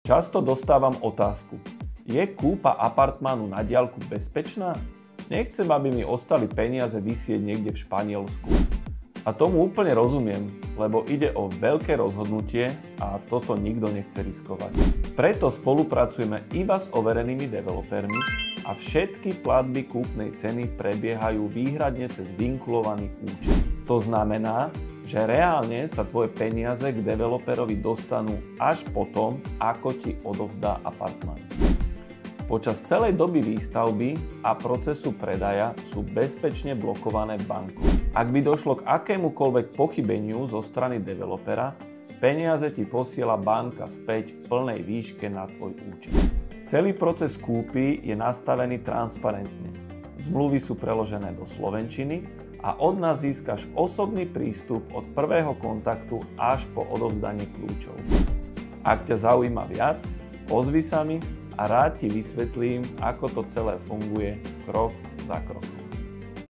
Často dostávam otázku: je kúpa apartmánu na diaľku bezpečná? Nechcem, aby mi ostali peniaze visieť niekde v Španielsku. A tomu úplne rozumiem, lebo ide o veľké rozhodnutie a toto nikto nechce riskovať. Preto spolupracujeme iba s overenými developermi a všetky platby kúpnej ceny prebiehajú výhradne cez vinkulovaný účet. To znamená, že reálne sa tvoje peniaze k developerovi dostanú až potom, ako ti odovzdá apartmán. Počas celej doby výstavby a procesu predaja sú bezpečne blokované bankou. Ak by došlo k akémukoľvek pochybeniu zo strany developera, peniaze ti posiela banka späť v plnej výške na tvoj účet. Celý proces kúpy je nastavený transparentne. Zmluvy sú preložené do slovenčiny a od nás získaš osobný prístup od prvého kontaktu až po odovzdanie kľúčov. Ak ťa zaujíma viac, ozvi sa mi a rád ti vysvetlím, ako to celé funguje krok za krokom.